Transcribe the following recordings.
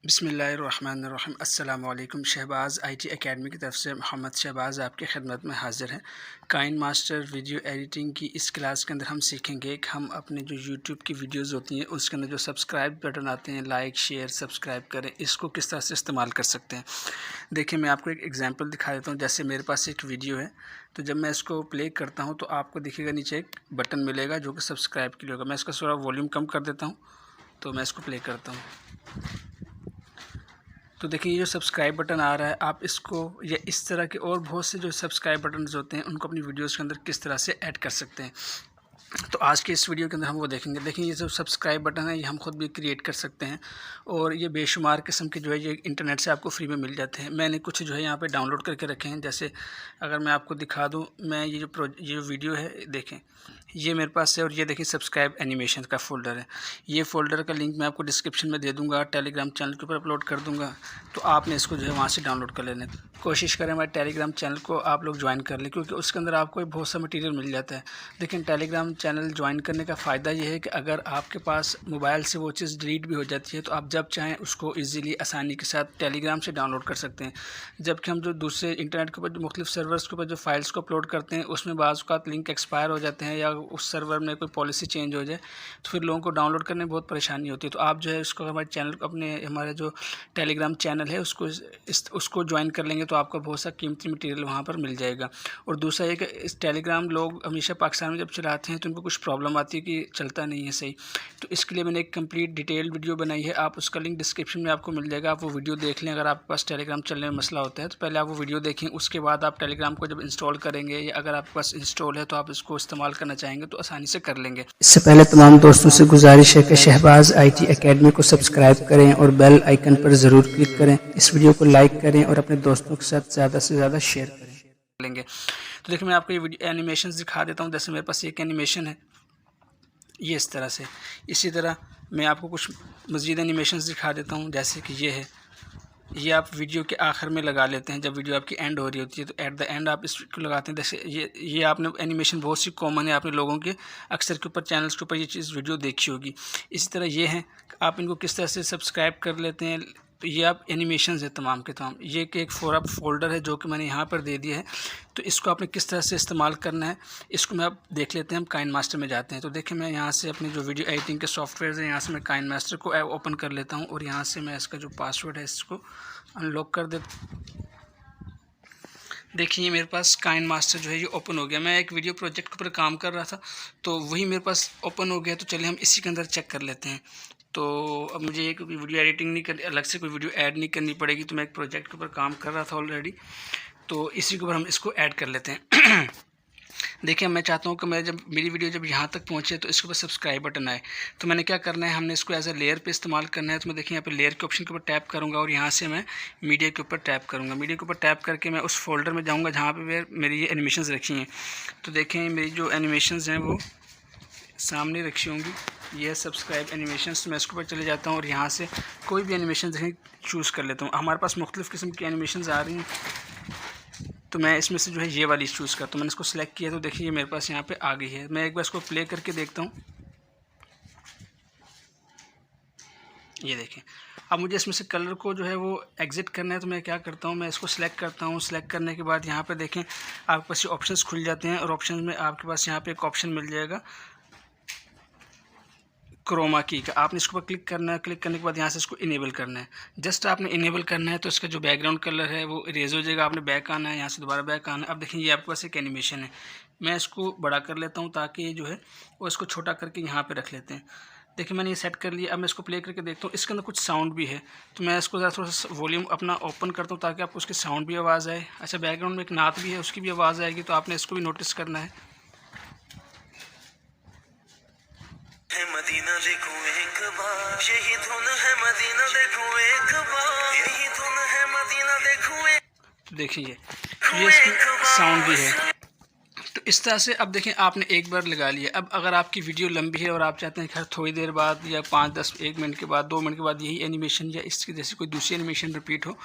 बिस्मिल्लाहिर्रहमानिर्रहीम। अस्सलाम वालेकुम। शहबाज़ आईटी एकेडमी की तरफ से मोहम्मद शहबाज़ आपकी खिदमत में हाज़िर है। काइन मास्टर वीडियो एडिटिंग की इस क्लास के अंदर हम सीखेंगे कि हम अपने जो यूट्यूब की वीडियोस होती हैं उसके अंदर जो सब्सक्राइब बटन आते हैं, लाइक शेयर सब्सक्राइब करें, इसको किस तरह से इस्तेमाल कर सकते हैं। देखिए, मैं आपको एक एग्जांपल दिखा देता हूँ। जैसे मेरे पास एक वीडियो है, तो जब मैं इसको प्ले करता हूँ तो आपको दिखेगा नीचे एक बटन मिलेगा जो कि सब्सक्राइब के लिए होगा। मैं इसका थोड़ा वॉल्यूम कम कर देता हूँ, तो मैं इसको प्ले करता हूँ। तो देखिए, ये जो सब्सक्राइब बटन आ रहा है, आप इसको या इस तरह के और बहुत से जो सब्सक्राइब बटन्स होते हैं उनको अपनी वीडियोस के अंदर किस तरह से ऐड कर सकते हैं। तो आज के इस वीडियो के अंदर हम वो देखेंगे। देखिए, ये जो सब्सक्राइब बटन है ये हम खुद भी क्रिएट कर सकते हैं और ये बेशुमार किस्म के जो है ये इंटरनेट से आपको फ्री में मिल जाते हैं। मैंने कुछ जो है यहाँ पे डाउनलोड करके रखे हैं। जैसे अगर मैं आपको दिखा दूँ, मैं ये जो वीडियो है देखें, ये मेरे पास है और ये देखिए सब्सक्राइब एनिमेशन का फ़ोल्डर है। ये फ़ोल्डर का लिंक मैं आपको डिस्क्रिप्शन में दे दूँगा, टेलीग्राम चैनल के ऊपर अपलोड कर दूँगा, तो आपने इसको जो है वहाँ से डाउनलोड कर लेना है। कोशिश करें हमारे टेलीग्राम चैनल को आप लोग ज्वाइन कर लें, क्योंकि उसके अंदर आपको बहुत सा मटीरियल मिल जाता है। लेकिन टेलीग्राम चैनल ज्वाइन करने का फ़ायदा ये है कि अगर आपके पास मोबाइल से वो चीज़ डिलीट भी हो जाती है तो आप जब चाहें उसको ईज़िली आसानी के साथ टेलीग्राम से डाउनलोड कर सकते हैं। जबकि हम जो दूसरे इंटरनेट के ऊपर जो मुख्तलिफ सर्वर्स के ऊपर जो फाइल्स को अपलोड करते हैं उसमें बाज़ औक़ात लिंक एक्सपायर हो जाते हैं या उस सर्वर में कोई पॉलिसी चेंज हो जाए तो फिर लोगों को डाउनलोड करने में बहुत परेशानी होती है। तो आप जो है इसको हमारे चैनल अपने हमारे जो टेलीग्राम चैनल है उसको ज्वाइन कर लेंगे तो आपको बहुत सा कीमती मटीरियल वहाँ पर मिल जाएगा। और दूसरा ये कि इस टेलीग्राम लोग हमेशा पाकिस्तान में जब चलाते हैं तो उनको कुछ प्रॉब्लम आती है कि चलता नहीं है सही। तो इसके लिए मैंने एक कंप्लीट डिटेल्ड वीडियो बनाई है, आप उसका लिंक डिस्क्रिप्शन में आपको मिल जाएगा। आप वो वीडियो देख लें। अगर आपके पास टेलीग्राम चलने में मसला होता है तो पहले आप वो वीडियो देखें, उसके बाद आप टेलीग्राम को जब इंस्टॉल करेंगे या अगर आपके पास इंस्टॉल है तो आप इसको इस्तेमाल करना चाहेंगे तो आसानी से कर लेंगे। इससे पहले तमाम दोस्तों से गुजारिश है कि शहबाज़ आईटी एकेडमी को सब्सक्राइब करें और बेल आइकन पर ज़रूर क्लिक करें। इस वीडियो को लाइक करें और अपने दोस्तों के साथ ज़्यादा से ज़्यादा शेयर करें। तो देखिए, मैं आपको ये वीडियो एनिमेशन दिखा देता हूँ। जैसे मेरे पास एक एनिमेशन है ये इस तरह से। इसी तरह मैं आपको कुछ मज़ीद एनिमेशन दिखा देता हूँ। जैसे कि ये है, ये आप वीडियो के आखिर में लगा लेते हैं। जब वीडियो आपकी एंड हो रही होती है तो एट द एंड आप इसको लगाते हैं। जैसे ये आपने एनिमेशन बहुत सी कॉमन है, आपने लोगों के अक्सर के ऊपर चैनल्स के ऊपर ये चीज़ वीडियो देखी होगी। इसी तरह ये है, आप इनको किस तरह से सब्सक्राइब कर लेते हैं। तो ये आप एनिमेशंस है तमाम के तमाम। ये कि एक फ़ोल्डर है जो कि मैंने यहाँ पर दे दिया है। तो इसको आपने किस तरह से इस्तेमाल करना है इसको मैं आप देख लेते हैं। हम काइन मास्टर में जाते हैं। तो देखिए, मैं यहाँ से अपने जो वीडियो एडिटिंग के सॉफ्टवेयर है यहाँ से मैं काइन मास्टर को ओपन कर लेता हूँ और यहाँ से मैं इसका जो पासवर्ड है इसको अनलॉक कर देता। देखिए, ये मेरे पास काइन मास्टर जो है ये ओपन हो गया। मैं एक वीडियो प्रोजेक्ट के ऊपर काम कर रहा था तो वही मेरे पास ओपन हो गया। तो चलिए हम इसी के अंदर चेक कर लेते हैं। तो अब मुझे एक वीडियो एडिटिंग नहीं करनी, अलग से कोई वीडियो ऐड नहीं करनी पड़ेगी। तो मैं एक प्रोजेक्ट के ऊपर काम कर रहा था ऑलरेडी, तो इसी के ऊपर हम इसको ऐड कर लेते हैं। देखिए, मैं चाहता हूँ कि मेरी वीडियो जब यहाँ तक पहुँचे तो इसके ऊपर सब्सक्राइब बटन आए। तो मैंने क्या करना है, हमने इसको एज ए लेयर पे इस्तेमाल करना है। तो मैं देखिए यहाँ पे लेयर के ऑप्शन के ऊपर टैप करूँगा और यहाँ से मैं मीडिया के ऊपर टैप करूँगा। मीडिया के ऊपर टैप करके मैं उस फोल्डर में जाऊँगा जहाँ पे मेरी ये एनिमेशंस रखी हैं। तो देखें, मेरी जो एनिमेशंस हैं वो सामने रखी होंगी। ये सब्सक्राइब एनिमेशंस। मैं इसके ऊपर चले जाता हूँ और यहाँ से कोई भी एनिमेशन देखें चूज़ कर लेता हूँ। हमारे पास मुख्तलिफ़ किस्म की एनिमेशंस आ रही हैं, तो मैं इसमें से जो है ये वाली चूज़ करता हूँ। मैंने इसको सेलेक्ट किया तो देखिए ये मेरे पास यहाँ पे आ गई है। मैं एक बार इसको प्ले करके देखता हूँ। ये देखें, अब मुझे इसमें से कलर को जो है वो एग्ज़िट करना है। तो मैं क्या करता हूँ, मैं इसको सेलेक्ट करता हूँ। सेलेक्ट करने के बाद यहाँ पे देखें आपके पास ये ऑप्शंस खुल जाते हैं और ऑप्शन में आपके पास यहाँ पे एक ऑप्शन मिल जाएगा क्रोमा की का। आपने इसके ऊपर क्लिक करना है। क्लिक करने के बाद यहाँ से इसको इनेबल करना है। जस्ट आपने इनेबल करना है तो इसका जो बैकग्राउंड कलर है वो इरेज हो जाएगा। आपने बैक आना है, यहाँ से दोबारा बैक आना है। अब देखिए, ये आपके पास एक एनिमेशन है। मैं इसको बड़ा कर लेता हूँ ताकि ये जो है वो इसको छोटा करके यहाँ पे रख लेते हैं। देखिए, मैंने ये सेट कर लिया। अब मैं इसको प्ले करके देखता हूँ। इसके अंदर कुछ साउंड भी है, तो मैं इसको ज़रा थोड़ा सा वॉल्यूम अपना ओपन करता हूँ ताकि आपको उसकी साउंड भी आवाज़ आए। अच्छा, बैकग्राउंड में एक नात भी है, उसकी भी आवाज़ आएगी, तो आपने इसको भी नोटिस करना है। मदीना देखूं एक बार, यही धुन है मदीना देखूं एक बार, यही धुन है मदीना देखूं। तो देखिए, ये इसकी साउंड भी है। तो इस तरह से अब देखें आपने एक बार लगा लिया। अब अगर आपकी वीडियो लंबी है और आप चाहते हैं कि हर थोड़ी देर बाद या 5-10 1 मिनट के बाद 2 मिनट के बाद यही एनिमेशन या इसकी जैसे कोई दूसरी एनिमेशन रिपीट हो,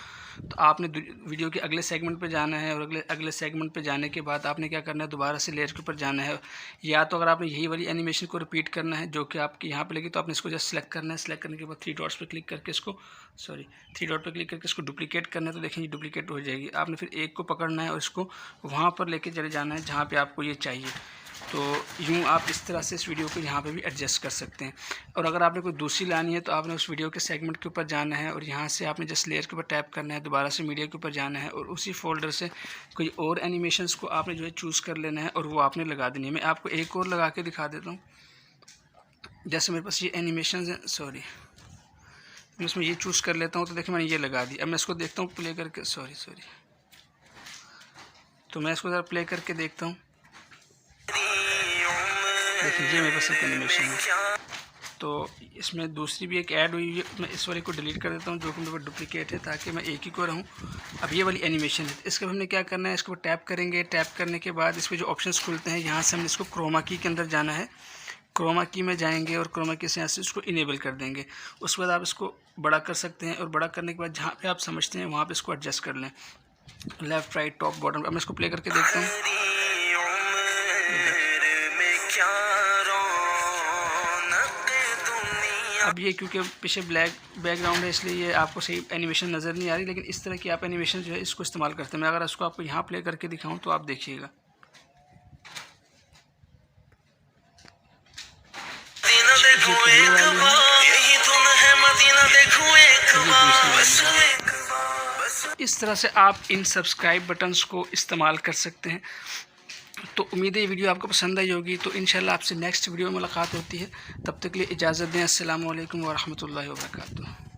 तो आपने वीडियो के अगले सेगमेंट पे जाना है और अगले सेगमेंट पे जाने के बाद आपने क्या करना है, दोबारा से लेयर के ऊपर जाना है। या तो अगर आपने यही वाली एनिमेशन को रिपीट करना है जो कि आपकी यहाँ पे लगी, तो आपने इसको जस्ट सेलेक्ट करना है। सेलेक्ट करने के बाद 3 डॉट्स पे क्लिक करके इसको 3 डॉट पे क्लिक करके इसको डुप्लीकेट करना है। तो देखें ये डुप्लीकेट हो जाएगी। आपने फिर एक को पकड़ना है और इसको वहाँ पर लेके चले जाना है जहाँ पे आपको ये चाहिए। तो यूँ आप इस तरह से इस वीडियो को यहाँ पे भी एडजस्ट कर सकते हैं। और अगर आपने कोई दूसरी लानी है तो आपने उस वीडियो के सेगमेंट के ऊपर जाना है और यहाँ से आपने जस्ट लेयर के ऊपर टैप करना है, दोबारा से मीडिया के ऊपर जाना है और उसी फोल्डर से कोई और एनिमेशंस को आपने जो है चूज़ कर लेना है और वो आपने लगा देनी है। मैं आपको एक और लगा के दिखा देता हूँ। जैसे मेरे पास ये एनिमेशन है, मैं इसमें ये चूज़ कर लेता हूँ। तो देखिए मैंने ये लगा दी। अब मैं इसको देखता हूँ प्ले करके, तो मैं इसको ज़रा प्ले करके देखता हूँ। देखिए ये मेरे पास एक एनिमेशन है। तो इसमें दूसरी भी एक ऐड हुई है। मैं इस वाले को डिलीट कर देता हूँ जो कि मेरे पास डुप्लीकेट है, ताकि मैं एक ही को रहूँ। अब ये वाली एनिमेशन है, इसके हमने क्या करना है, इसको टैप करेंगे। टैप करने के बाद इस पर जो ऑप्शंस खुलते हैं, यहाँ से हमने इसको क्रोमा की के अंदर जाना है। क्रोमा की में जाएंगे और क्रोमा की से यहाँ से इसको इनेबल कर देंगे। उसके बाद आप इसको बड़ा कर सकते हैं और बड़ा करने के बाद जहाँ पे आप समझते हैं वहाँ पे इसको एडजस्ट कर लें, लेफ़्ट राइट टॉप बॉटम। अब मैं इसको प्ले करके देखता हूँ। अब ये क्योंकि पीछे ब्लैक बैकग्राउंड है इसलिए ये आपको सही एनिमेशन नज़र नहीं आ रही, लेकिन इस तरह की आप एनिमेशन जो है इसको इस्तेमाल करते हैं। मैं अगर इसको आपको यहाँ प्ले करके दिखाऊँ तो आप देखिएगा। इस तरह से आप इन सब्सक्राइब बटन्स को इस्तेमाल कर सकते हैं। तो उम्मीद है ये वीडियो आपको पसंद आई होगी। तो इंशाल्लाह आपसे नेक्स्ट वीडियो में मुलाकात होती है। तब तक के लिए इजाज़त दें। अस्सलामु अलैकुम व रहमतुल्लाहि व बरकातुहू।